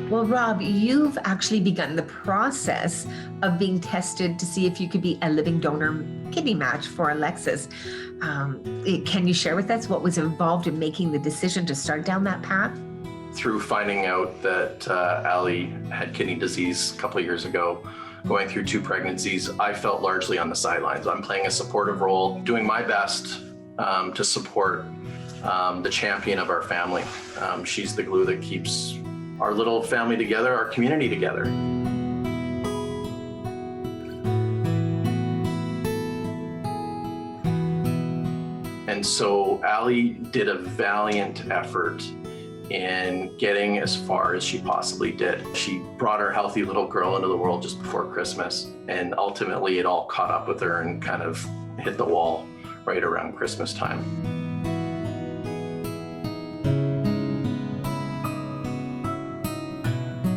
Well, Rob, you've actually begun the process of being tested to see if you could be a living donor kidney match for Alexis. Can you share with us what was involved in making the decision to start down that path? Through finding out that Allie had kidney disease a couple of years ago, going through 2 pregnancies, I felt largely on the sidelines. I'm playing a supportive role, doing my best to support the champion of our family. She's the glue that keeps our little family together, our community together. And so Allie did a valiant effort in getting as far as she possibly did. She brought her healthy little girl into the world just before Christmas, and ultimately it all caught up with her and kind of hit the wall right around Christmas time.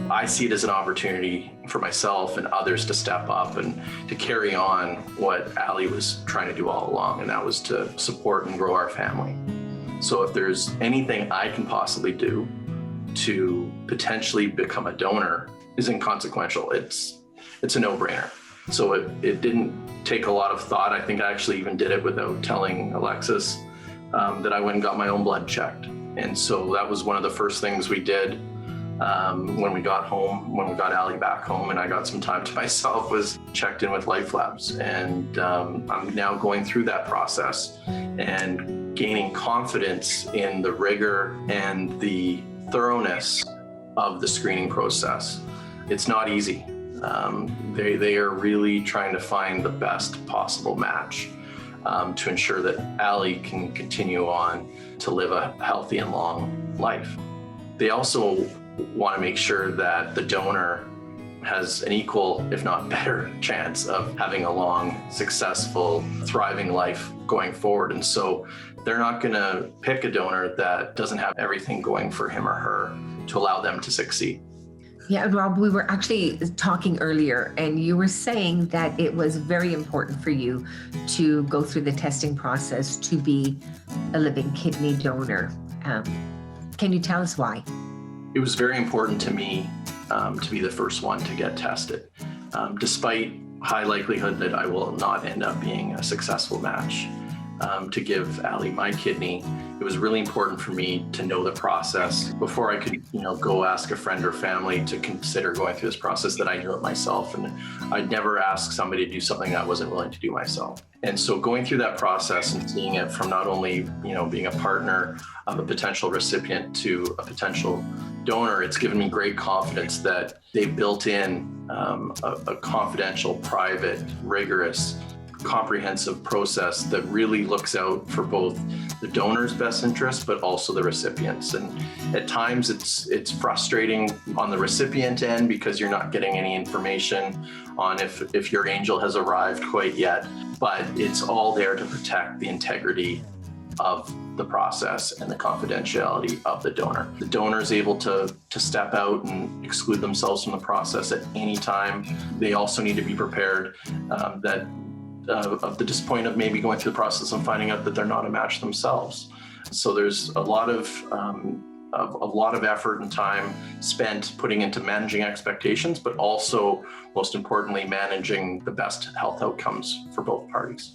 I see it as an opportunity for myself and others to step up and to carry on what Allie was trying to do all along, and that was to support and grow our family. So if there's anything I can possibly do to potentially become a donor is inconsequential. It's a no-brainer. So it didn't take a lot of thought. I think I actually even did it without telling Alexis that I went and got my own blood checked. And so that was one of the first things we did when we got home, when we got Allie back home and I got some time to myself, was checked in with Life Labs. And I'm now going through that process and gaining confidence in the rigor and the thoroughness of the screening process. It's not easy. They are really trying to find the best possible match to ensure that Allie can continue on to live a healthy and long life. They also want to make sure that the donor has an equal, if not better, chance of having a long, successful, thriving life going forward. And so they're not going to pick a donor that doesn't have everything going for him or her to allow them to succeed. Yeah, and Rob, we were actually talking earlier, and you were saying that it was very important for you to go through the testing process to be a living kidney donor. Can you tell us why? It was very important to me to be the first one to get tested, despite high likelihood that I will not end up being a successful match. To give Allie my kidney, it was really important for me to know the process before I could, go ask a friend or family to consider going through this process, that I knew it myself. And I'd never ask somebody to do something I wasn't willing to do myself. And so going through that process and seeing it from not only, being a partner of a potential recipient to a potential donor, it's given me great confidence that they built in a confidential, private, rigorous, comprehensive process that really looks out for both the donor's best interest, but also the recipients. And at times it's frustrating on the recipient end because you're not getting any information on if your angel has arrived quite yet, but it's all there to protect the integrity of the process and the confidentiality of the donor. The donor is able to step out and exclude themselves from the process at any time. They also need to be prepared of the disappointment of maybe going through the process and finding out that they're not a match themselves. So there's a lot of effort and time spent putting into managing expectations, but also, most importantly, managing the best health outcomes for both parties.